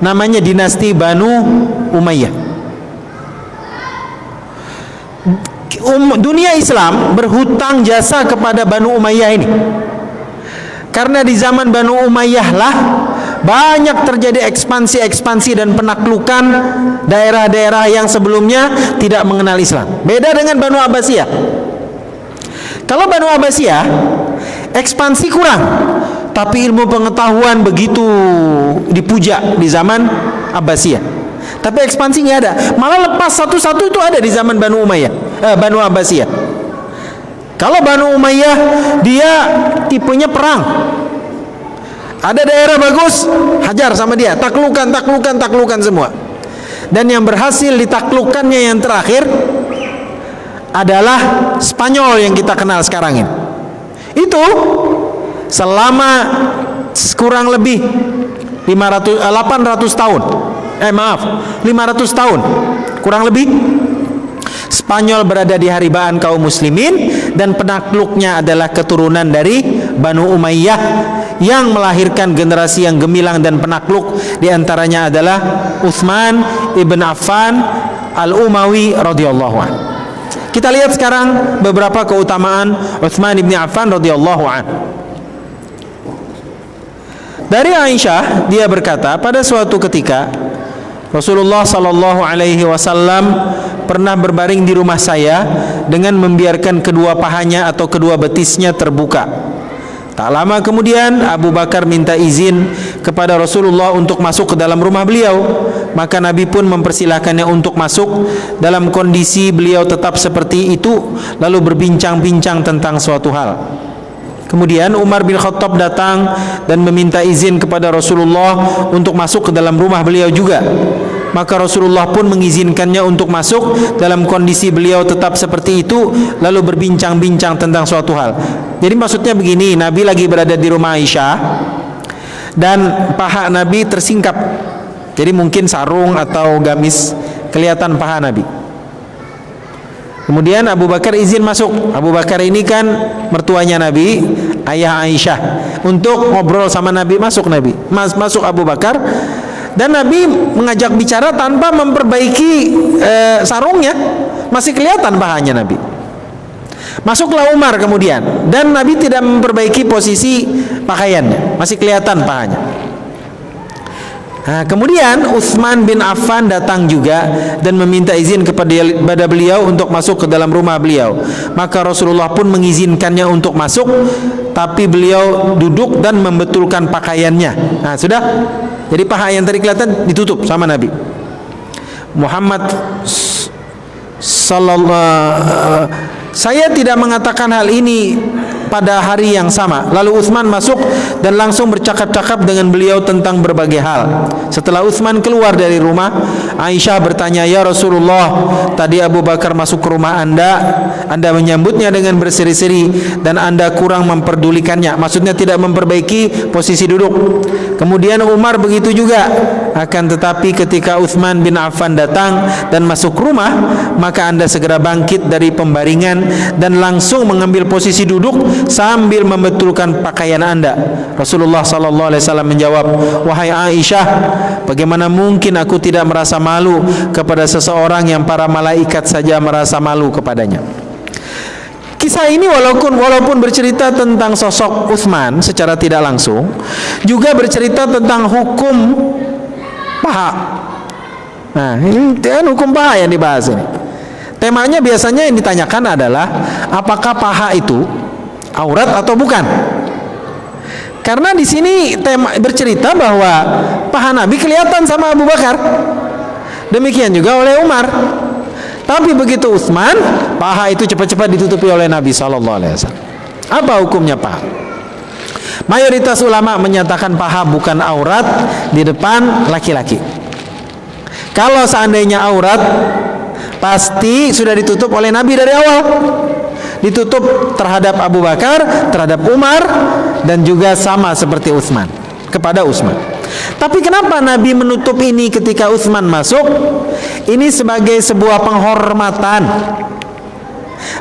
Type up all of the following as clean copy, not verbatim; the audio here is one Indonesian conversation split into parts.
namanya dinasti Banu Umayyah. Dunia Islam berhutang jasa kepada Banu Umayyah ini, karena di zaman Banu Umayyah lah banyak terjadi ekspansi dan penaklukan daerah-daerah yang sebelumnya tidak mengenal Islam. Beda dengan Banu Abbasiyah. Kalau Banu Abbasiyah ekspansi kurang, tapi ilmu pengetahuan begitu dipuja di zaman Abbasiyah. Tapi ekspansi nggak ada, malah lepas satu-satu itu ada di zaman Banu Abbasiyah. Kalau Banu Umayyah dia tipenya perang. Ada daerah bagus, hajar sama dia, taklukan semua. Dan yang berhasil ditaklukkannya yang terakhir adalah Spanyol yang kita kenal sekarang ini. Itu selama kurang lebih 800 tahun. 500 tahun kurang lebih Spanyol berada di haribaan kaum muslimin, dan penakluknya adalah keturunan dari Banu Umayyah yang melahirkan generasi yang gemilang dan penakluk. Di antaranya adalah Utsman ibn Affan al-Umawi radhiyallahu anhu. Kita lihat sekarang beberapa keutamaan Utsman ibn Affan radhiyallahu anhu. Dari Aisyah, dia berkata, pada suatu ketika Rasulullah sallallahu alaihi wasallam pernah berbaring di rumah saya dengan membiarkan kedua pahanya atau kedua betisnya terbuka. Tak lama kemudian Abu Bakar minta izin kepada Rasulullah untuk masuk ke dalam rumah beliau. Maka Nabi pun mempersilahkannya untuk masuk. Dalam kondisi beliau tetap seperti itu, lalu berbincang-bincang tentang suatu hal. Kemudian Umar bin Khattab datang dan meminta izin kepada Rasulullah untuk masuk ke dalam rumah beliau juga. Maka Rasulullah pun mengizinkannya untuk masuk dalam kondisi beliau tetap seperti itu, lalu berbincang-bincang tentang suatu hal. Jadi maksudnya begini, Nabi lagi berada di rumah Aisyah dan paha Nabi tersingkap. Jadi mungkin sarung atau gamis, kelihatan paha Nabi. Kemudian Abu Bakar izin masuk. Abu Bakar ini kan mertuanya Nabi, ayah Aisyah. Untuk ngobrol sama Nabi, masuk Nabi. Masuk Abu Bakar, dan Nabi mengajak bicara tanpa memperbaiki sarungnya. Masih kelihatan pahanya Nabi. Masuklah Umar kemudian, dan Nabi tidak memperbaiki posisi pakaiannya, masih kelihatan pahanya. Nah, kemudian Utsman bin Affan datang juga dan meminta izin kepada beliau untuk masuk ke dalam rumah beliau. Maka Rasulullah pun mengizinkannya untuk masuk, tapi beliau duduk dan membetulkan pakaiannya. Nah, sudah. Jadi paha yang tadi kelihatan ditutup sama Nabi Muhammad sallallahu. Saya tidak mengatakan hal ini pada hari yang sama. Lalu Utsman masuk dan langsung bercakap-cakap dengan beliau tentang berbagai hal. Setelah Utsman keluar dari rumah, Aisyah bertanya, "Ya Rasulullah, tadi Abu Bakar masuk ke rumah Anda menyambutnya dengan berseri-seri dan Anda kurang memperdulikannya." Maksudnya tidak memperbaiki posisi duduk. Kemudian Umar begitu juga. Akan tetapi ketika Utsman bin Affan datang dan masuk rumah, maka Anda segera bangkit dari pembaringan dan langsung mengambil posisi duduk sambil membetulkan pakaian Anda. Rasulullah sallallahu alaihi wasallam menjawab, "Wahai Aisyah, bagaimana mungkin aku tidak merasa malu kepada seseorang yang para malaikat saja merasa malu kepadanya." Kisah ini walaupun bercerita tentang sosok Utsman secara tidak langsung, juga bercerita tentang hukum paha. Nah, ini kan hukum paha yang dibahas ini. Temanya biasanya yang ditanyakan adalah apakah paha itu aurat atau bukan? Karena di sini tema bercerita bahwa paha Nabi kelihatan sama Abu Bakar. Demikian juga oleh Umar. Tapi begitu Utsman, paha itu cepat-cepat ditutupi oleh Nabi sallallahu alaihi wasallam. Apa hukumnya paha? Mayoritas ulama menyatakan paha bukan aurat di depan laki-laki. Kalau seandainya aurat, pasti sudah ditutup oleh Nabi dari awal. Ditutup terhadap Abu Bakar, terhadap Umar, dan juga sama seperti Utsman, kepada Utsman. Tapi kenapa Nabi menutup ini ketika Utsman masuk? Ini sebagai sebuah penghormatan,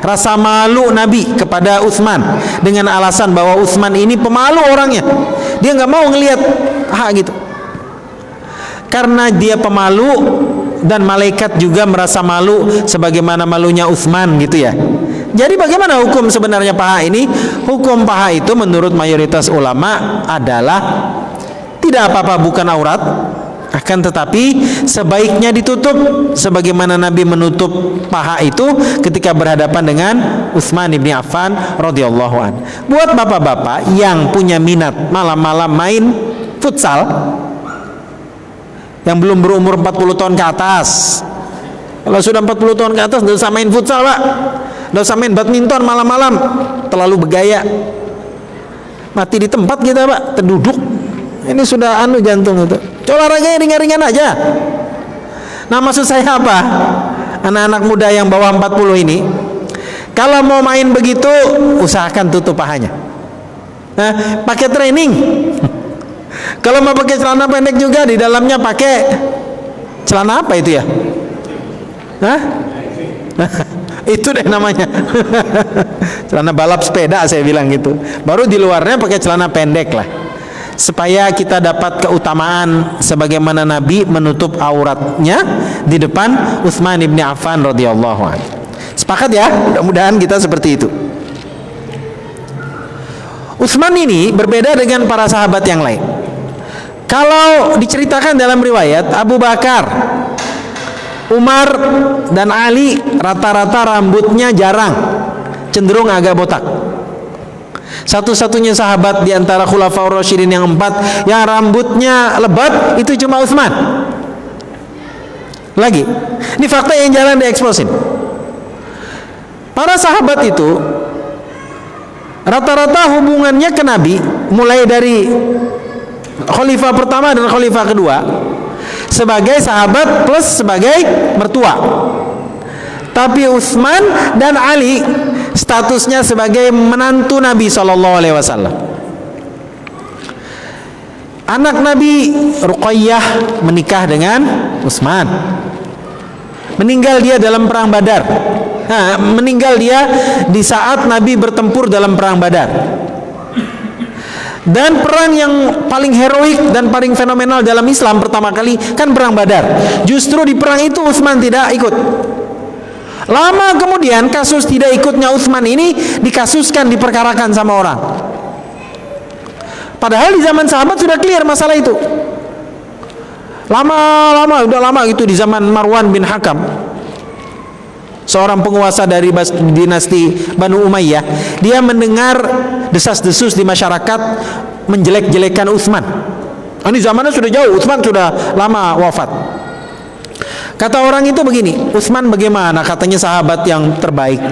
rasa malu Nabi kepada Utsman, dengan alasan bahwa Utsman ini pemalu orangnya. Dia nggak mau ngelihat gitu. karena dia pemalu dan malaikat juga merasa malu sebagaimana malunya Utsman gitu ya. Jadi bagaimana hukum sebenarnya paha ini? Hukum paha itu menurut mayoritas ulama adalah tidak apa-apa, bukan aurat, akan tetapi sebaiknya ditutup sebagaimana Nabi menutup paha itu ketika berhadapan dengan Utsman bin Affan radhiyallahu an. Buat bapak-bapak yang punya minat malam-malam main futsal, yang belum berumur 40 tahun ke atas. Kalau sudah 40 tahun ke atas tidak usah main futsal, Pak. Tidak usah main badminton malam-malam, terlalu bergaya. Mati di tempat kita, Pak, terduduk. Ini sudah jantung itu. Olahraga ringan-ringan aja. Nah, maksud saya apa? Anak-anak muda yang bawah 40 ini, kalau mau main begitu, usahakan tutup pahanya. Nah, pakai training. Kalau mau pakai celana pendek juga, di dalamnya pakai celana apa itu ya? Hah? Itu deh namanya. Celana balap sepeda saya bilang gitu. Baru di luarnya pakai celana pendek lah, supaya kita dapat keutamaan sebagaimana Nabi menutup auratnya di depan Utsman bin Affan radhiyallahu anhu. Sepakat ya? Mudah-mudahan kita seperti itu. Utsman ini berbeda dengan para sahabat yang lain. Kalau diceritakan dalam riwayat, Abu Bakar, Umar dan Ali rata-rata rambutnya jarang, cenderung agak botak. Satu-satunya sahabat di antara Khulafaur Rasyidin yang 4 yang rambutnya lebat itu cuma Utsman. Lagi, ini fakta yang jarang dieksposin. Para sahabat itu rata-rata hubungannya ke Nabi, mulai dari khalifah pertama dan khalifah kedua, sebagai sahabat plus sebagai mertua. Tapi Utsman dan Ali statusnya sebagai menantu Nabi SAW. Anak Nabi Ruqayyah menikah dengan Utsman. Meninggal dia dalam perang Badar. Meninggal dia di saat Nabi bertempur dalam perang Badar. Dan perang yang paling heroik dan paling fenomenal dalam Islam pertama kali kan perang Badar. Justru di perang itu Utsman tidak ikut. Lama kemudian kasus tidak ikutnya Utsman ini dikasuskan, diperkarakan sama orang. Padahal di zaman sahabat sudah clear masalah itu. Udah lama gitu, di zaman Marwan bin Hakam, seorang penguasa dari dinasti Banu Umayyah. Dia mendengar desas-desus di masyarakat menjelek-jelekan Utsman. Ini zamannya sudah jauh, Utsman sudah lama wafat. Kata orang itu begini, Utsman bagaimana, katanya sahabat yang terbaik,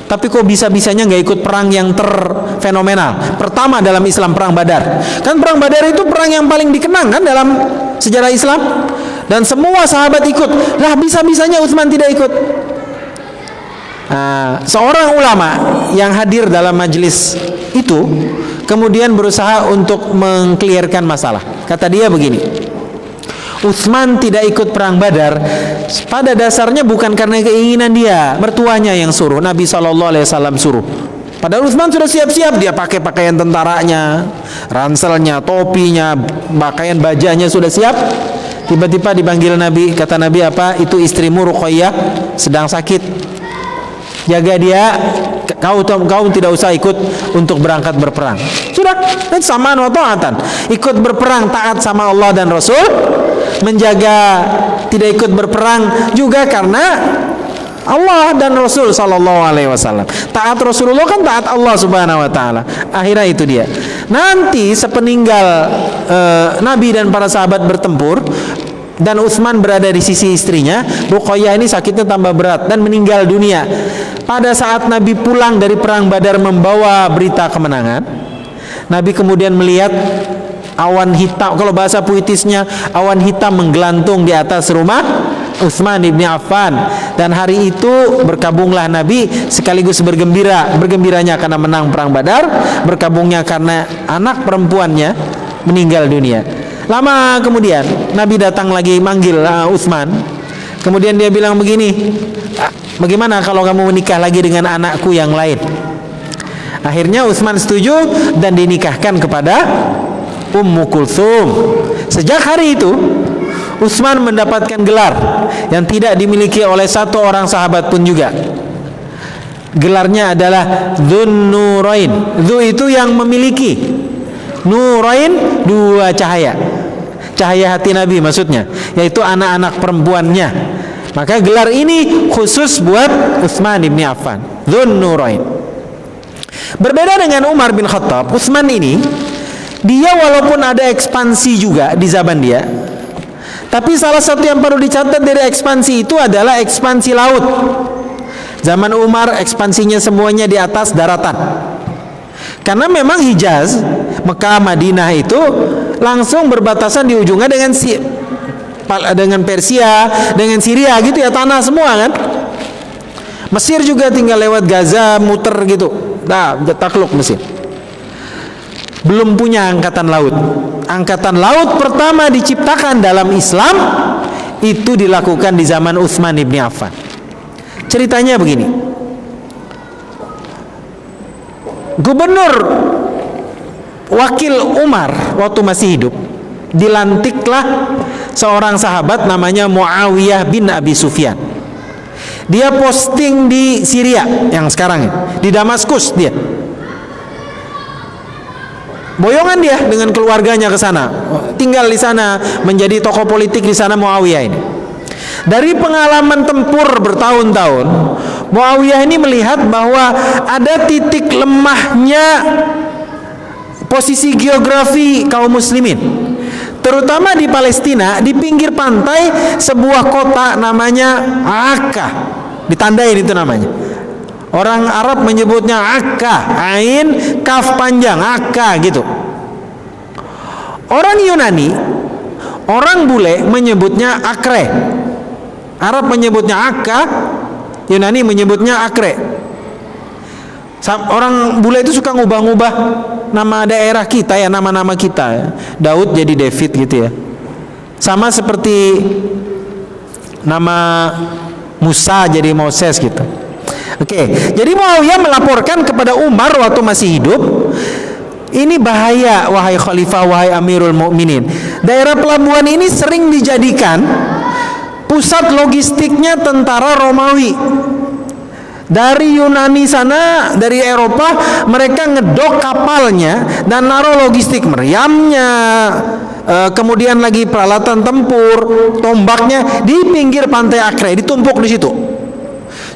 tapi kok bisa-bisanya nggak ikut perang yang terfenomenal pertama dalam Islam, perang Badar. Kan perang Badar itu perang yang paling dikenang kan dalam sejarah Islam, dan semua sahabat ikut. Lah bisa-bisanya Utsman tidak ikut. Seorang ulama yang hadir dalam majelis itu kemudian berusaha untuk mengklirkan masalah. Kata dia begini, Utsman tidak ikut perang Badar pada dasarnya bukan karena keinginan dia, mertuanya yang suruh, Nabi SAW suruh. Padahal Utsman sudah siap-siap, dia pakai pakaian tentaranya, ranselnya, topinya, pakaian bajanya sudah siap. Tiba-tiba dipanggil Nabi, kata Nabi apa? Itu istrimu Ruqayyah sedang sakit, jaga dia, kau tidak usah ikut untuk berangkat berperang. Sudah, itu samaan wa ta'atan. Ikut berperang taat sama Allah dan Rasul, menjaga tidak ikut berperang juga karena Allah dan Rasul sallallahu alaihi wasallam. Taat Rasulullah kan taat Allah subhanahu wa ta'ala. Akhirnya itu dia. Nanti sepeninggal Nabi dan para sahabat bertempur dan Utsman berada di sisi istrinya, Ruqayyah ini sakitnya tambah berat dan meninggal dunia. Pada saat Nabi pulang dari perang Badar membawa berita kemenangan, Nabi kemudian melihat awan hitam, kalau bahasa puitisnya awan hitam menggelantung di atas rumah Utsman bin Affan. Dan hari itu berkabunglah Nabi sekaligus bergembiranya karena menang perang Badar, berkabungnya karena anak perempuannya meninggal dunia. Lama kemudian Nabi datang lagi manggil Utsman. Kemudian dia bilang begini, bagaimana kalau kamu menikah lagi dengan anakku yang lain? Akhirnya Utsman setuju dan dinikahkan kepada Ummu Kulthum. Sejak hari itu Utsman mendapatkan gelar yang tidak dimiliki oleh satu orang sahabat pun juga. Gelarnya adalah Dzun Nurain. Dzu itu yang memiliki, Nurain dua cahaya. Cahaya hati Nabi maksudnya, yaitu anak-anak perempuannya. Maka gelar ini khusus buat Utsman bin Affan, Dzun Nurain. Berbeda dengan Umar bin Khattab, Utsman ini dia walaupun ada ekspansi juga di zaman dia, tapi salah satu yang perlu dicatat dari ekspansi itu adalah ekspansi laut. Zaman Umar ekspansinya semuanya di atas daratan. Karena memang Hijaz, Mekah, Madinah itu langsung berbatasan di ujungnya dengan Persia, dengan Syria gitu ya, tanah semua kan. Mesir juga tinggal lewat Gaza, muter gitu. Nah, takluk Mesir. Belum punya angkatan laut. Angkatan laut pertama diciptakan dalam Islam itu dilakukan di zaman Utsman bin Affan. Ceritanya begini. Gubernur wakil Umar waktu masih hidup, dilantiklah seorang sahabat namanya Muawiyah bin Abi Sufyan. Dia posting di Syria yang sekarang ini, di Damaskus dia. Boyongan dia dengan keluarganya ke sana, tinggal di sana, menjadi tokoh politik di sana Muawiyah ini. Dari pengalaman tempur bertahun-tahun, Muawiyah ini melihat bahwa ada titik lemahnya posisi geografi kaum muslimin, terutama di Palestina, di pinggir pantai sebuah kota namanya Akka. Ditandain itu namanya. Orang Arab menyebutnya Akka, ain kaf panjang, Akka gitu. Orang Yunani, orang bule menyebutnya Akre. Arab menyebutnya Akka, Yunani menyebutnya Akre. Orang bule itu suka ngubah-ngubah nama daerah kita ya, nama-nama kita ya. Daud jadi David gitu ya. Sama seperti nama Musa jadi Moses gitu. Oke, jadi Muawiyah melaporkan kepada Umar waktu masih hidup, ini bahaya wahai khalifah, wahai Amirul Mukminin. Daerah pelabuhan ini sering dijadikan pusat logistiknya tentara Romawi. Dari Yunani sana, dari Eropa, mereka ngedok kapalnya dan naruh logistik meriamnya, kemudian lagi peralatan tempur, tombaknya di pinggir pantai Akre, ditumpuk di situ.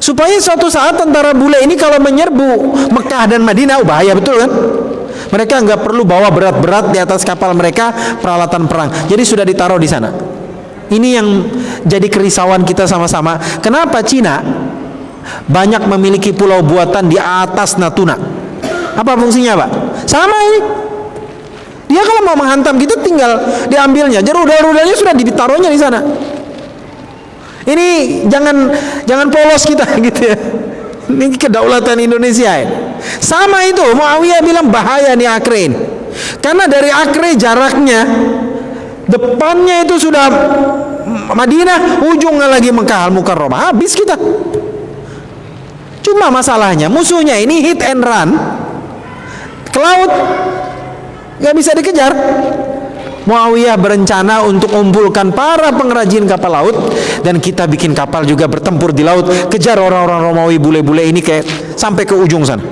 Supaya suatu saat tentara bule ini kalau menyerbu Mekah dan Madinah, bahaya betul kan? Mereka nggak perlu bawa berat-berat di atas kapal mereka peralatan perang. Jadi sudah ditaruh di sana. Ini yang jadi kerisauan kita sama-sama. Kenapa Cina banyak memiliki pulau buatan di atas Natuna? Apa fungsinya, Pak? Sama ini. Dia kalau mau menghantam gitu tinggal diambilnya. Jadi rudal-rudalnya sudah ditaruhnya di sana. Ini jangan polos kita gitu ya. Ini kedaulatan Indonesia ya. Sama itu Muawiyah bilang bahaya nih Akre ini. Karena dari Akre jaraknya depannya itu sudah Madinah, ujungnya lagi Mekah Al-Mukarramah, habis kita. Cuma masalahnya musuhnya ini hit and run ke laut, nggak bisa dikejar. Muawiyah berencana untuk mengumpulkan para pengrajin kapal laut, dan kita bikin kapal juga bertempur di laut, kejar orang-orang Romawi bule-bule ini kayak sampai ke ujung sana.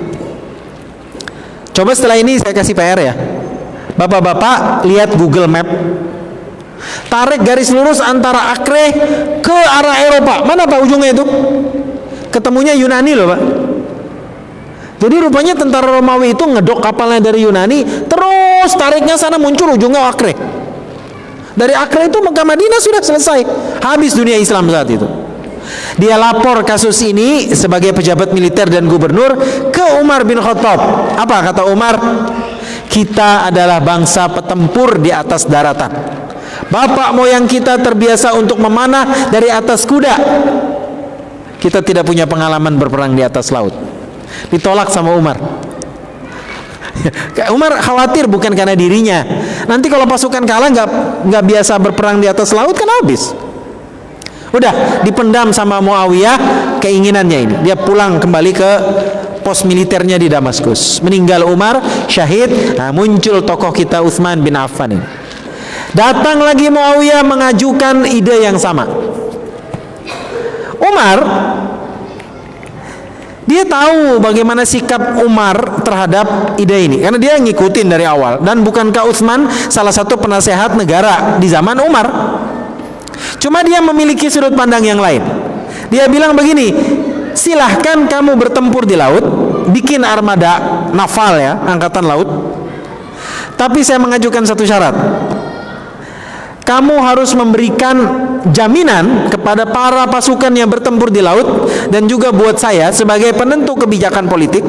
Coba setelah ini saya kasih PR ya, bapak-bapak lihat Google Map, tarik garis lurus antara Akre ke arah Eropa. Mana Pak ujungnya itu? Ketemunya Yunani loh Pak. Jadi rupanya tentara Romawi itu ngedok kapalnya dari Yunani, terus tariknya sana muncul ujungnya Akre. Dari Akre itu Mekah Madinah sudah selesai, habis dunia Islam saat itu. Dia lapor kasus ini sebagai pejabat militer dan gubernur ke Umar bin Khattab. Apa kata Umar? Kita adalah bangsa petempur di atas daratan. Bapak moyang kita terbiasa untuk memanah dari atas kuda. Kita tidak punya pengalaman berperang di atas laut. Ditolak sama Umar. Umar khawatir bukan karena dirinya. Nanti kalau pasukan kalah nggak biasa berperang di atas laut kan habis. Udah dipendam sama Muawiyah keinginannya ini. Dia pulang kembali ke pos militernya di Damaskus. Meninggal Umar, syahid. Nah, muncul tokoh kita Utsman bin Affan ini. Datang lagi Muawiyah mengajukan ide yang sama. Umar, dia tahu bagaimana sikap Umar terhadap ide ini, karena dia ngikutin dari awal. Dan bukankah Utsman salah satu penasehat negara di zaman Umar? Cuma dia memiliki sudut pandang yang lain. Dia bilang begini, silahkan kamu bertempur di laut, bikin armada naval ya, angkatan laut. Tapi saya mengajukan satu syarat. Kamu harus memberikan jaminan kepada para pasukan yang bertempur di laut, dan juga buat saya sebagai penentu kebijakan politik,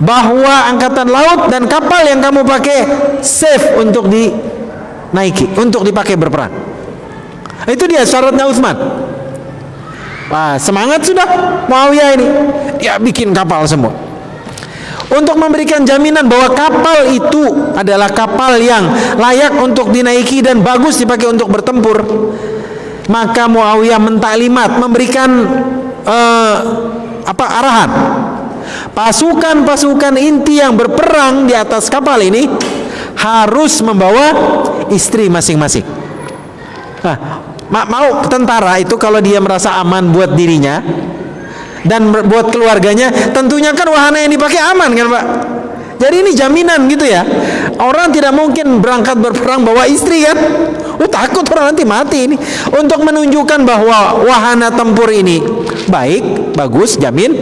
bahwa angkatan laut dan kapal yang kamu pakai safe untuk dinaiki, untuk dipakai berperang. Itu dia syaratnya Utsman. Wah, semangat sudah Muawiyah ini. Dia bikin kapal semua untuk memberikan jaminan bahwa kapal itu adalah kapal yang layak untuk dinaiki dan bagus dipakai untuk bertempur. Maka Muawiyah mentaklimat, memberikan arahan, pasukan-pasukan inti yang berperang di atas kapal ini harus membawa istri masing-masing. Mau tentara itu kalau dia merasa aman buat dirinya dan buat keluarganya, tentunya kan wahana yang dipakai aman kan Pak. Jadi ini jaminan gitu ya. Orang tidak mungkin berangkat berperang bawa istri kan. Takut orang nanti mati ini. Untuk menunjukkan bahwa wahana tempur ini baik, bagus, jamin,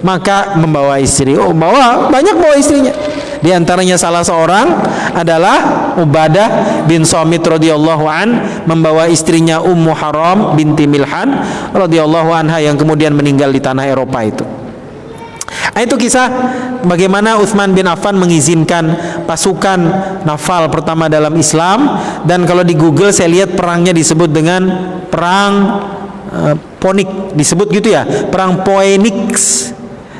maka membawa istri. Banyak bawa istrinya. Di antaranya salah seorang adalah Ubadah bin Samit radhiyallahu an, membawa istrinya Ummu Haram binti Milhan radhiyallahu anha yang kemudian meninggal di tanah Eropa itu. Itu kisah bagaimana Utsman bin Affan mengizinkan pasukan naval pertama dalam Islam. Dan kalau di Google saya lihat perangnya disebut dengan perang Ponik, disebut gitu ya, perang Phoenix.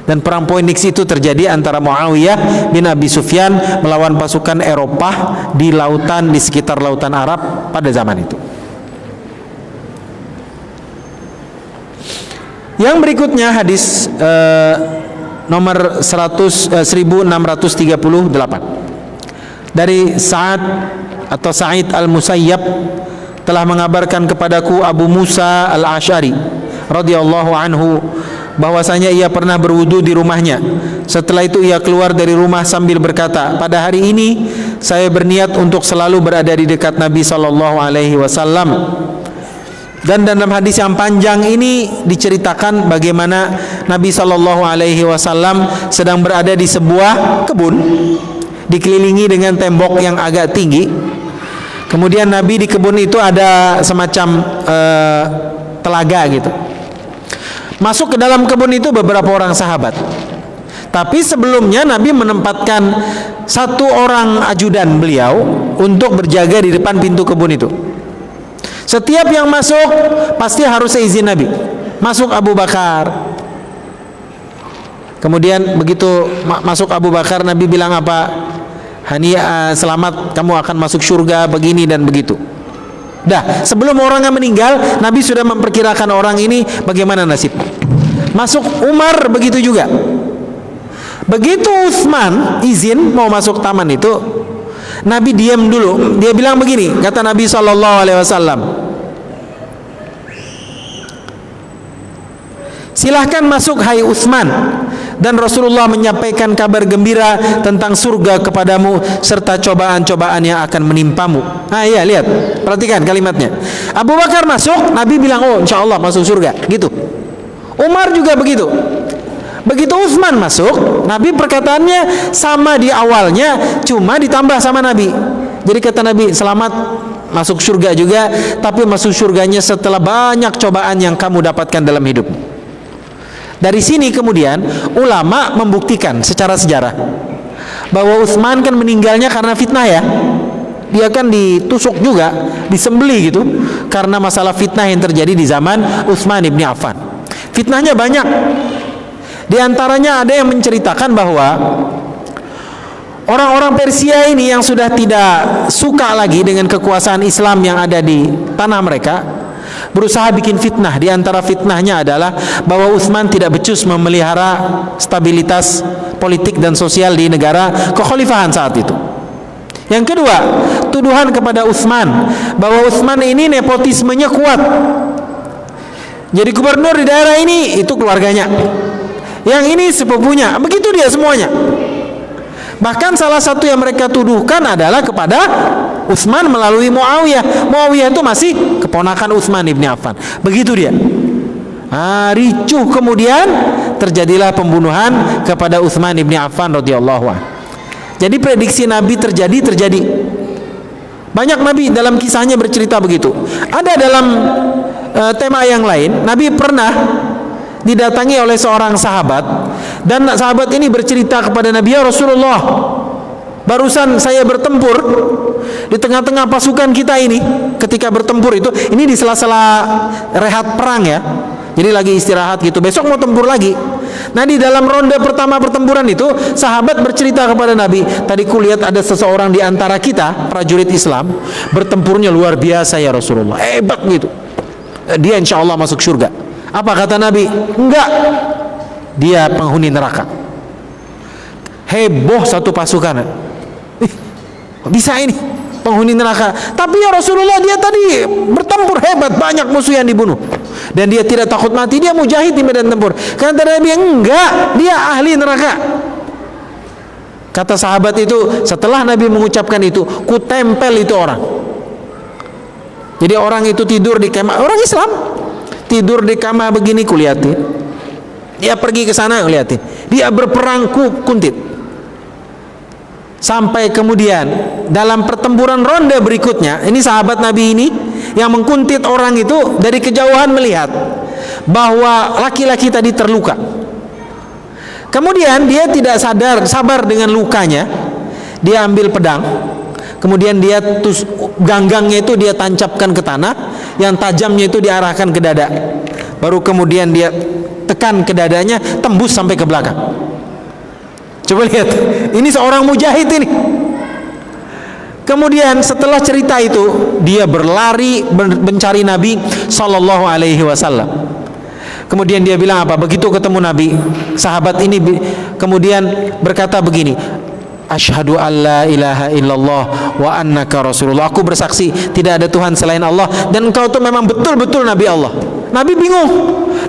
Dan perang Phoenix itu terjadi antara Muawiyah bin Abi Sufyan melawan pasukan Eropa di lautan, di sekitar lautan Arab pada zaman itu. Yang berikutnya hadis nomor 1638 dari Sa'ad atau Sa'id al-Musayyab, telah mengabarkan kepadaku Abu Musa al-Asy'ari radhiyallahu anhu bahwasanya ia pernah berwudu di rumahnya. Setelah itu ia keluar dari rumah sambil berkata, pada hari ini saya berniat untuk selalu berada di dekat Nabi sallallahu alaihi wasallam. Dan dalam hadis yang panjang ini diceritakan bagaimana Nabi sallallahu alaihi wasallam sedang berada di sebuah kebun dikelilingi dengan tembok yang agak tinggi. Kemudian Nabi di kebun itu ada semacam telaga gitu. Masuk ke dalam kebun itu beberapa orang sahabat. Tapi sebelumnya Nabi menempatkan satu orang ajudan beliau untuk berjaga di depan pintu kebun itu. Setiap yang masuk pasti harus seizin Nabi. Masuk Abu Bakar. Kemudian begitu masuk Abu Bakar, Nabi bilang apa? Selamat, kamu akan masuk surga, begini dan begitu. Dah, sebelum orangnya meninggal, Nabi sudah memperkirakan orang ini bagaimana nasibnya. Masuk Umar begitu juga. Begitu Utsman izin mau masuk taman itu, Nabi diam dulu. Dia bilang begini, kata Nabi SAW, silahkan masuk hai Utsman, dan Rasulullah menyampaikan kabar gembira tentang surga kepadamu serta cobaan-cobaan yang akan menimpamu. Iya, lihat, perhatikan kalimatnya. Abu Bakar masuk, Nabi bilang, oh insya Allah masuk surga, gitu. Umar juga begitu. Begitu Utsman masuk, Nabi perkataannya sama di awalnya, cuma ditambah sama Nabi. Jadi kata Nabi, selamat masuk surga juga, tapi masuk surganya setelah banyak cobaan yang kamu dapatkan dalam hidup. Dari sini kemudian ulama membuktikan secara sejarah bahwa Utsman kan meninggalnya karena fitnah ya. Dia kan ditusuk juga, disembelih gitu, karena masalah fitnah yang terjadi di zaman Utsman ibn Affan. Fitnahnya banyak. Di antaranya ada yang menceritakan bahwa orang-orang Persia ini yang sudah tidak suka lagi dengan kekuasaan Islam yang ada di tanah mereka, berusaha bikin fitnah. Di antara fitnahnya adalah bahwa Utsman tidak becus memelihara stabilitas politik dan sosial di negara kekhalifahan saat itu. Yang kedua, tuduhan kepada Utsman bahwa Utsman ini nepotismenya kuat. Jadi gubernur di daerah ini itu keluarganya, yang ini sepupunya, begitu dia semuanya. Bahkan salah satu yang mereka tuduhkan adalah kepada Utsman melalui Muawiyah. Muawiyah itu masih keponakan Utsman ibn Affan. Begitu dia. Ricuh, kemudian terjadilah pembunuhan kepada Utsman ibn Affan radhiyallahu anhu. Jadi prediksi Nabi terjadi. Banyak Nabi dalam kisahnya bercerita begitu. Ada dalam tema yang lain, Nabi pernah didatangi oleh seorang sahabat, dan sahabat ini bercerita kepada Nabi, ya Rasulullah, barusan saya bertempur di tengah-tengah pasukan kita ini. Ketika bertempur itu, ini di sela-sela rehat perang ya, jadi lagi istirahat gitu, besok mau tempur lagi. Nah, di dalam ronde pertama pertempuran itu, sahabat bercerita kepada Nabi, tadi kulihat ada seseorang di antara kita, prajurit Islam, bertempurnya luar biasa ya Rasulullah, hebat gitu, dia insya Allah masuk surga. Apa kata Nabi? Enggak, dia penghuni neraka. Heboh satu pasukan. Bisa ini penghuni neraka. Tapi ya Rasulullah, dia tadi bertempur hebat, banyak musuh yang dibunuh, dan dia tidak takut mati, dia mujahid di medan tempur. Kata Nabi, enggak, dia ahli neraka. Kata sahabat itu, setelah Nabi mengucapkan itu, ku tempel itu orang. Jadi orang itu tidur di kemah, orang Islam tidur di kamar begini, kulihatin. Dia pergi ke sana, kulihatin. Dia berperang kuntit. Sampai kemudian dalam pertempuran ronde berikutnya, ini sahabat Nabi ini yang mengkuntit orang itu dari kejauhan melihat bahwa laki-laki tadi terluka. Kemudian dia tidak sabar dengan lukanya. Dia ambil pedang, kemudian dia ganggangnya itu dia tancapkan ke tanah, yang tajamnya itu diarahkan ke dada. Baru kemudian dia tekan ke dadanya, tembus sampai ke belakang. Coba lihat, ini seorang mujahid ini. Kemudian setelah cerita itu, dia berlari mencari Nabi Sallallahu Alaihi Wasallam. Kemudian dia bilang apa? Begitu ketemu Nabi, sahabat ini kemudian berkata begini, Asyhadu an la ilaha illallah wa annaka rasulullah. Aku bersaksi tidak ada Tuhan selain Allah, dan engkau itu memang betul-betul Nabi Allah. Nabi bingung,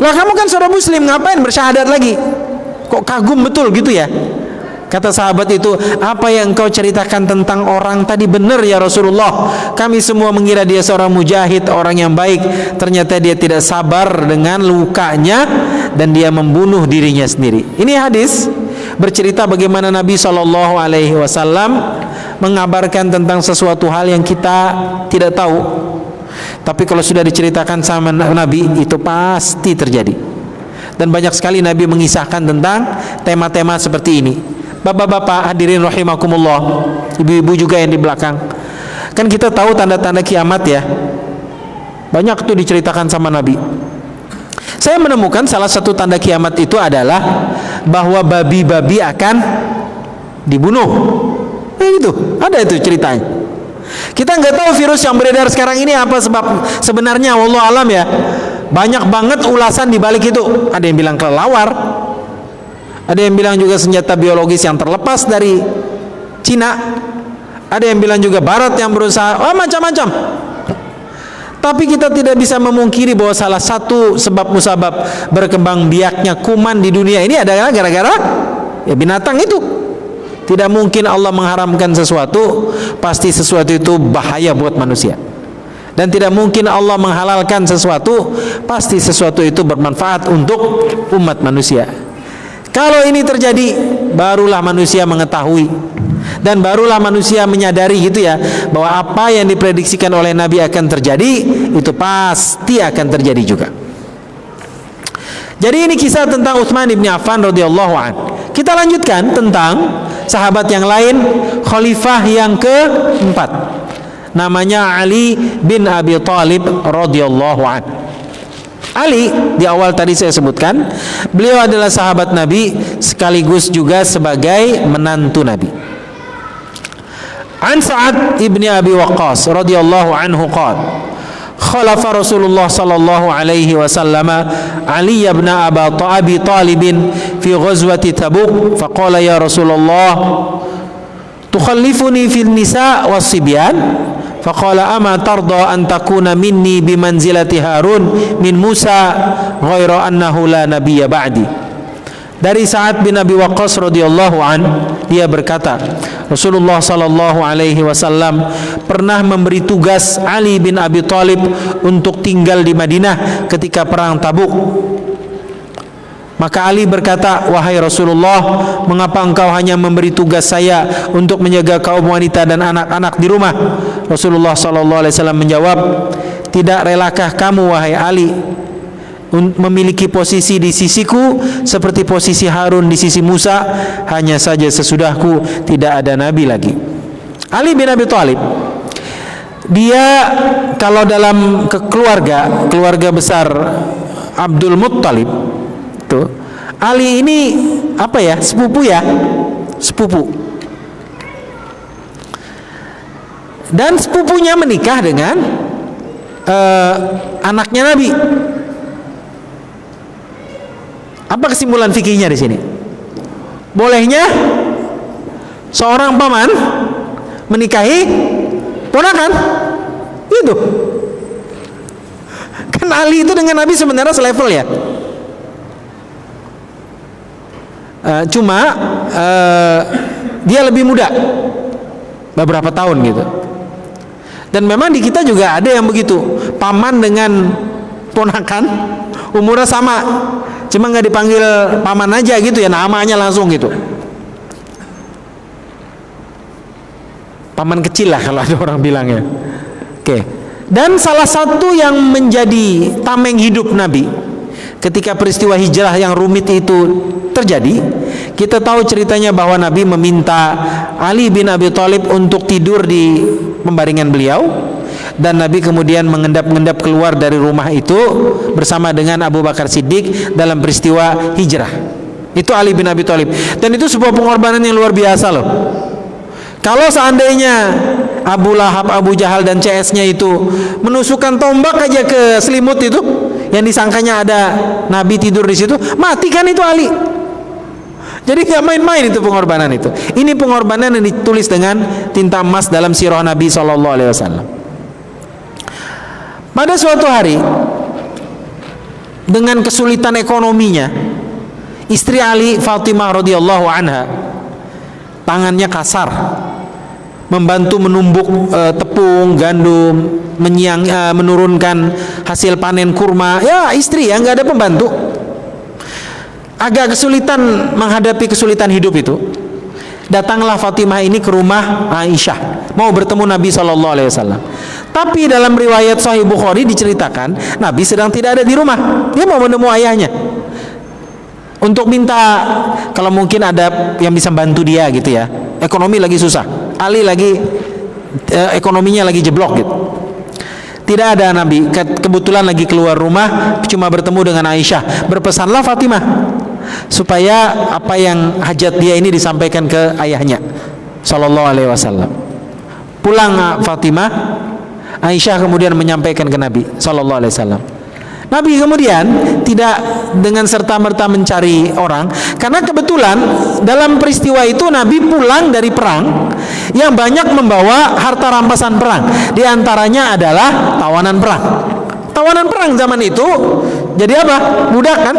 lah kamu kan seorang muslim, ngapain bersyahadat lagi? Kok kagum betul gitu ya? Kata sahabat itu, apa yang engkau ceritakan tentang orang tadi benar ya Rasulullah. Kami semua mengira dia seorang mujahid, orang yang baik. Ternyata dia tidak sabar dengan lukanya, dan dia membunuh dirinya sendiri. Ini hadis bercerita bagaimana Nabi SAW mengabarkan tentang sesuatu hal yang kita tidak tahu, tapi kalau sudah diceritakan sama Nabi, itu pasti terjadi. Dan banyak sekali Nabi mengisahkan tentang tema-tema seperti ini. Bapak-bapak hadirin rahimakumullah, ibu-ibu juga yang di belakang, kan kita tahu tanda-tanda kiamat ya, banyak tuh diceritakan sama Nabi. Saya menemukan salah satu tanda kiamat itu adalah bahwa babi-babi akan dibunuh. Itu ada itu ceritanya. Kita nggak tahu virus yang beredar sekarang ini apa sebab sebenarnya, wallahu alam ya. Banyak banget ulasan di balik itu. Ada yang bilang kelelawar, ada yang bilang juga senjata biologis yang terlepas dari Cina, ada yang bilang juga Barat yang berusaha, macam-macam. Tapi kita tidak bisa memungkiri bahwa salah satu sebab musabab berkembang biaknya kuman di dunia ini adalah gara-gara ya binatang itu. Tidak mungkin Allah mengharamkan sesuatu, pasti sesuatu itu bahaya buat manusia. Dan tidak mungkin Allah menghalalkan sesuatu, pasti sesuatu itu bermanfaat untuk umat manusia. Kalau ini terjadi, barulah manusia mengetahui, dan barulah manusia menyadari gitu ya, bahwa apa yang diprediksikan oleh Nabi akan terjadi, itu pasti akan terjadi juga. Jadi ini kisah tentang Utsman ibn Affan radhiyallahu anhu. Kita lanjutkan tentang sahabat yang lain, khalifah yang keempat, namanya Ali bin Abi Thalib radhiyallahu anhu. Ali di awal tadi saya sebutkan, beliau adalah sahabat Nabi sekaligus juga sebagai menantu Nabi. An Sa'ad ibn Abi Waqqas radhiyallahu anhu qala, khalafa Rasulullah sallallahu alaihi wasallam Ali ibn Abi Talib fi ghazwati Tabuk, faqala ya Rasulullah tukhallifuni fil nisa was-sibyan? Faqala ama tarda an takuna minni bimanzilati Harun min Musa ghaira annahu la nabiyya ba'di. Dari Sa'ad bin Abi Waqqas radhiyallahu an, dia berkata, Rasulullah sallallahu alaihi wasallam pernah memberi tugas Ali bin Abi Thalib untuk tinggal di Madinah ketika perang Tabuk. Maka Ali berkata, wahai Rasulullah, mengapa engkau hanya memberi tugas saya untuk menjaga kaum wanita dan anak-anak di rumah? Rasulullah SAW menjawab, tidak relakah kamu wahai Ali memiliki posisi di sisiku seperti posisi Harun di sisi Musa? Hanya saja sesudahku tidak ada nabi lagi. Ali bin Abi Thalib, dia kalau dalam keluarga besar Abdul Muttalib tuh, Ali ini apa ya, sepupu ya, sepupu. Dan sepupunya menikah dengan anaknya Nabi. Apa kesimpulan fikihnya di sini? Bolehnya seorang paman menikahi ponakan, itu. Kan Ali itu dengan Nabi sebenarnya selevel ya. Cuma dia lebih muda beberapa tahun gitu. Dan memang di kita juga ada yang begitu, paman dengan ponakan umurnya sama, cuma nggak dipanggil paman aja gitu ya, namanya langsung gitu, paman kecil lah kalau ada orang bilangnya. Oke. Dan salah satu yang menjadi tameng hidup Nabi ketika peristiwa hijrah yang rumit itu terjadi, kita tahu ceritanya bahwa Nabi meminta Ali bin Abi Thalib untuk tidur di pembaringan beliau, dan Nabi kemudian mengendap-endap keluar dari rumah itu bersama dengan Abu Bakar Siddiq dalam peristiwa hijrah. Itu Ali bin Abi Thalib, dan itu sebuah pengorbanan yang luar biasa loh. Kalau seandainya Abu Lahab, Abu Jahal dan CS-nya itu menusukkan tombak aja ke selimut itu yang disangkanya ada Nabi tidur di situ, mati kan itu Ali. Jadi nggak main-main itu pengorbanan itu. Ini pengorbanan yang ditulis dengan tinta emas dalam sirah Nabi SAW. Pada suatu hari, dengan kesulitan ekonominya, istri Ali, Fatimah radhiyallahu anha, tangannya kasar, membantu menumbuk tepung, gandum, menurunkan hasil panen kurma. Ya istri ya, nggak ada pembantu. Agak kesulitan menghadapi kesulitan hidup itu. Datanglah Fatimah ini ke rumah Aisyah, mau bertemu Nabi SAW. Tapi dalam riwayat Sahih Bukhari diceritakan Nabi sedang tidak ada di rumah. Dia mau menemui ayahnya untuk minta kalau mungkin ada yang bisa bantu dia gitu ya. Ekonomi lagi susah, Ali lagi ekonominya lagi jeblok gitu. Tidak ada Nabi, kebetulan lagi keluar rumah, cuma bertemu dengan Aisyah. Berpesanlah Fatimah supaya apa yang hajat dia ini disampaikan ke ayahnya sallallahu alaihi wasallam. Pulang Fatimah, Aisyah kemudian menyampaikan ke Nabi sallallahu alaihi wasallam. Nabi kemudian tidak dengan serta-merta mencari orang, karena kebetulan dalam peristiwa itu Nabi pulang dari perang yang banyak membawa harta rampasan perang. Di antaranya adalah tawanan perang. Tawanan perang zaman itu jadi apa? Budak kan?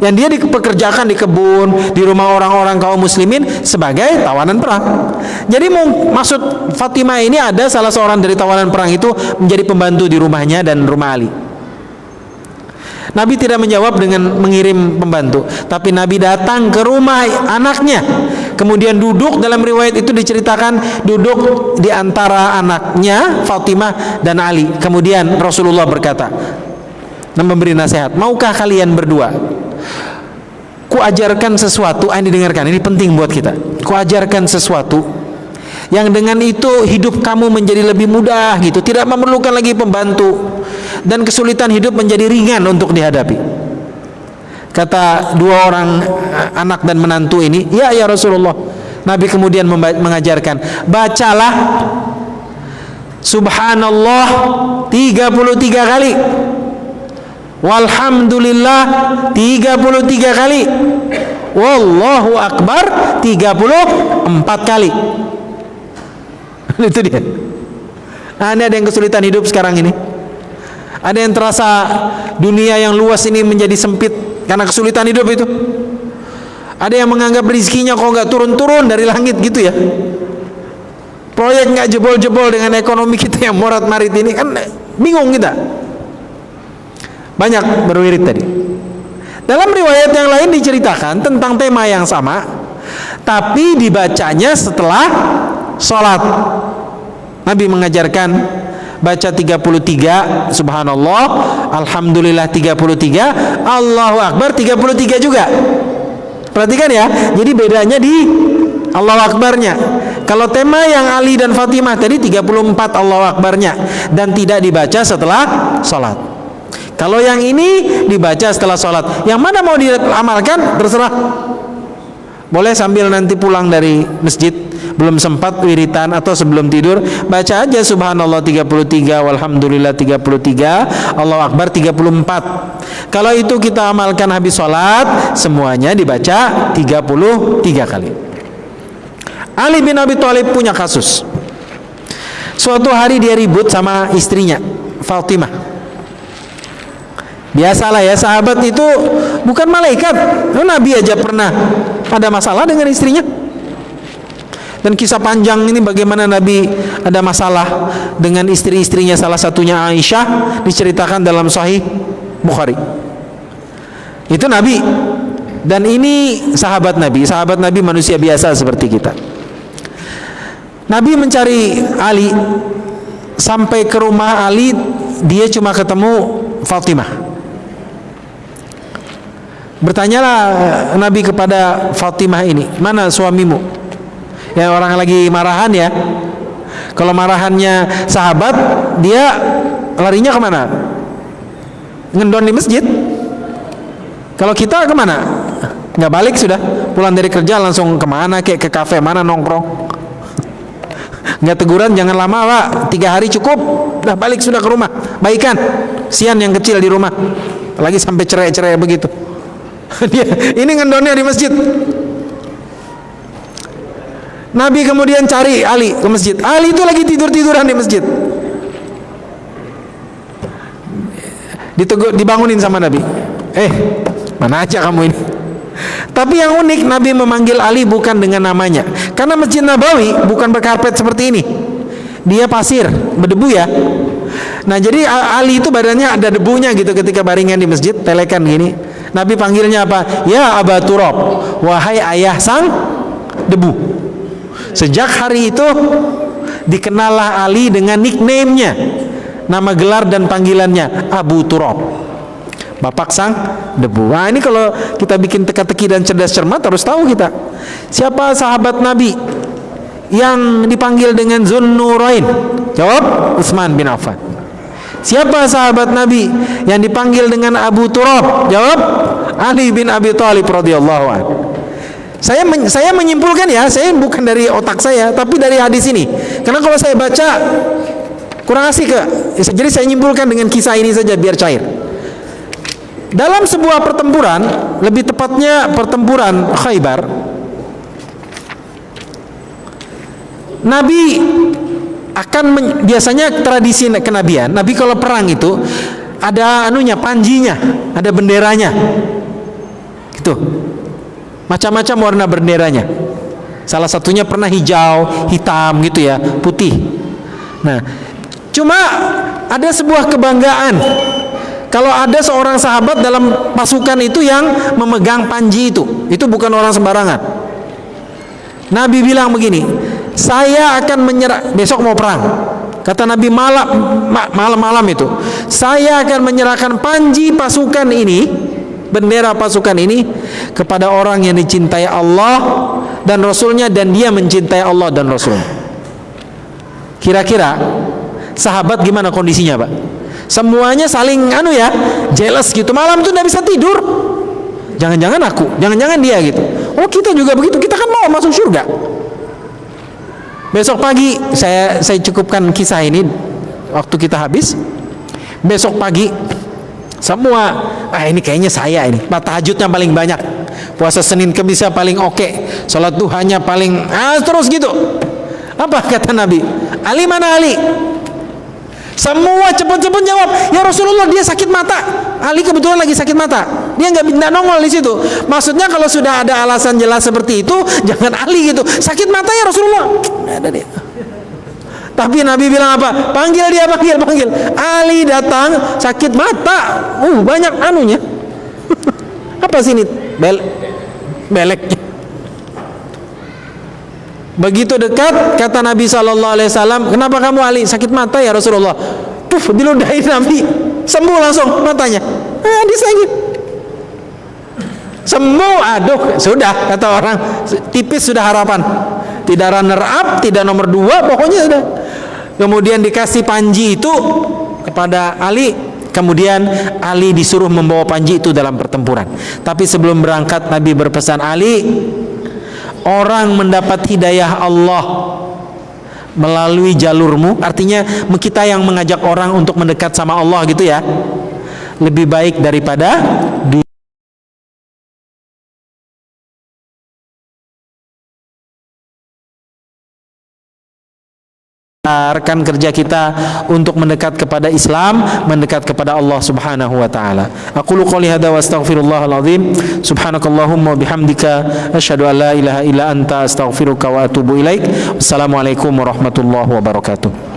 Yang dia dipekerjakan di kebun, di rumah orang-orang kaum muslimin sebagai tawanan perang. Jadi maksud Fatimah ini ada salah seorang dari tawanan perang itu menjadi pembantu di rumahnya dan rumah Ali. Nabi tidak menjawab dengan mengirim pembantu, tapi Nabi datang ke rumah anaknya, kemudian duduk. Dalam riwayat itu diceritakan duduk di antara anaknya Fatimah dan Ali. Kemudian Rasulullah berkata dan memberi nasihat, maukah kalian berdua kuajarkan sesuatu? Ini dengarkan, ini penting buat kita. Kuajarkan sesuatu yang dengan itu hidup kamu menjadi lebih mudah gitu, tidak memerlukan lagi pembantu, dan kesulitan hidup menjadi ringan untuk dihadapi. Kata dua orang anak dan menantu ini, ya Rasulullah. Nabi kemudian mengajarkan, bacalah Subhanallah 33 kali, walhamdulillah 33 kali, Wallahu Akbar 34 kali. Itu dia. Nah, ini ada yang kesulitan hidup sekarang ini. Ada yang terasa dunia yang luas ini menjadi sempit karena kesulitan hidup itu. Ada yang menganggap rezekinya kok nggak turun-turun dari langit gitu ya. Proyek nggak jebol-jebol dengan ekonomi kita yang morat-marit ini, kan bingung kita. Banyak berwirid tadi. Dalam riwayat yang lain diceritakan tentang tema yang sama, tapi dibacanya setelah sholat. Nabi mengajarkan baca 33 subhanallah, alhamdulillah 33, Allahu Akbar 33 juga. Perhatikan ya, jadi bedanya di Allahu Akbarnya. Kalau tema yang Ali dan Fatimah tadi 34 Allahu Akbarnya dan tidak dibaca setelah sholat. Kalau yang ini dibaca setelah sholat. Yang mana mau diamalkan terserah. Boleh sambil nanti pulang dari masjid belum sempat wiritan atau sebelum tidur baca aja subhanallah 33, walhamdulillah 33, Allahu Akbar 34. Kalau itu kita amalkan habis sholat, semuanya dibaca 33 kali. Ali bin Abi Thalib punya kasus. Suatu hari dia ribut sama istrinya Fatimah. Biasalah ya, sahabat itu bukan malaikat. Nabi aja pernah ada masalah dengan istrinya. Dan kisah panjang ini bagaimana Nabi ada masalah dengan istri-istrinya, salah satunya Aisyah, diceritakan dalam Sahih Bukhari. Itu Nabi. Dan ini sahabat Nabi. Sahabat Nabi manusia biasa seperti kita. Nabi mencari Ali. Sampai ke rumah Ali, dia cuma ketemu Fatimah. Bertanyalah Nabi kepada Fatimah ini, mana suamimu? Ya, orang lagi marahan ya. Kalau marahannya sahabat, dia larinya kemana? Ngendon di masjid. Kalau kita kemana? Nggak balik sudah. Pulang dari kerja langsung kemana? Kayak ke kafe mana nongkrong. Nggak teguran, jangan lama Pak, 3 hari cukup. Udah balik sudah ke rumah. Baikan. Sian yang kecil di rumah. Lagi sampai cerai-cerai begitu. Dia ini ngendonnya di masjid. Nabi kemudian cari Ali ke masjid. Ali itu lagi tidur-tiduran di masjid. Dibangunin sama Nabi. Mana aja kamu ini? Tapi yang unik, Nabi memanggil Ali bukan dengan namanya. Karena Masjid Nabawi bukan berkarpet seperti ini. Dia pasir, berdebu ya. Nah, jadi Ali itu badannya ada debunya gitu ketika baringan di masjid, telekan gini. Nabi panggilnya apa? Ya Aba Turab, wahai ayah sang debu. Sejak hari itu dikenallah Ali dengan nickname-nya, nama gelar dan panggilannya Abu Turab, bapak sang debu. Nah, ini kalau kita bikin teka-teki dan cerdas cermat harus tahu kita. Siapa sahabat Nabi yang dipanggil dengan Zunnurain? Jawab, Utsman bin Affan. Siapa sahabat Nabi yang dipanggil dengan Abu Turab? Jawab, Ali bin Abi Thalib radhiyallahu anhu. Saya menyimpulkan ya, saya bukan dari otak saya, tapi dari hadis ini. Karena kalau saya baca kurang asik jadi saya nyimpulkan dengan kisah ini saja biar cair. Dalam sebuah pertempuran, lebih tepatnya pertempuran Khaybar, Nabi akan biasanya tradisi kenabian, Nabi kalau perang itu ada panjinya, ada benderanya. Gitu. Macam-macam warna benderanya. Salah satunya pernah hijau, hitam gitu ya, putih. Nah, cuma ada sebuah kebanggaan kalau ada seorang sahabat dalam pasukan itu yang memegang panji itu bukan orang sembarangan. Nabi bilang begini, saya akan menyerah, besok mau perang. Kata Nabi malam-malam itu, saya akan menyerahkan panji pasukan ini, bendera pasukan ini kepada orang yang dicintai Allah dan Rasulnya, dan dia mencintai Allah dan Rasulnya. Kira-kira sahabat gimana kondisinya, Pak? Semuanya saling jealous gitu. Malam tuh nggak bisa tidur. Jangan-jangan aku, jangan-jangan dia gitu. Oh, kita juga begitu. Kita kan mau masuk surga. Besok pagi saya cukupkan kisah ini waktu kita habis. Besok pagi semua ini kayaknya saya ini tahajudnya paling banyak. puasa Senin Kemis paling oke, sholat duhanya paling terus gitu. Apa kata Nabi? Ali mana Ali? Semua cepat-cepat jawab, ya Rasulullah dia sakit mata. Ali kebetulan lagi sakit mata, dia nggak nongol di situ. Maksudnya kalau sudah ada alasan jelas seperti itu, jangan Ali gitu. Sakit mata ya Rasulullah, nggak ada dia. Tapi Nabi bilang apa? Panggil dia, panggil. Ali datang sakit mata, banyak anunya. Apa sini? Beleknya. Begitu dekat kata Nabi SAW, kenapa kamu Ali? Sakit mata ya Rasulullah. Diludahin Nabi, sembuh langsung matanya. Disengit. Sembuh, aduh sudah kata orang, tipis sudah harapan. Tidak runner up, tidak nomor 2, pokoknya sudah. Kemudian dikasih panji itu kepada Ali. Kemudian Ali disuruh membawa panji itu dalam pertempuran. Tapi sebelum berangkat Nabi berpesan, Ali, orang mendapat hidayah Allah melalui jalurmu, artinya kita yang mengajak orang untuk mendekat sama Allah gitu ya, lebih baik daripada rekan kerja kita untuk mendekat kepada Islam, mendekat kepada Allah Subhanahu wa taala. Aqulu qouli hadza wa astaghfirullahal azim. Subhanakallahumma bihamdika asyhadu an la ilaha illa anta astaghfiruka wa atubu ilaik. Wassalamualaikum warahmatullahi wabarakatuh.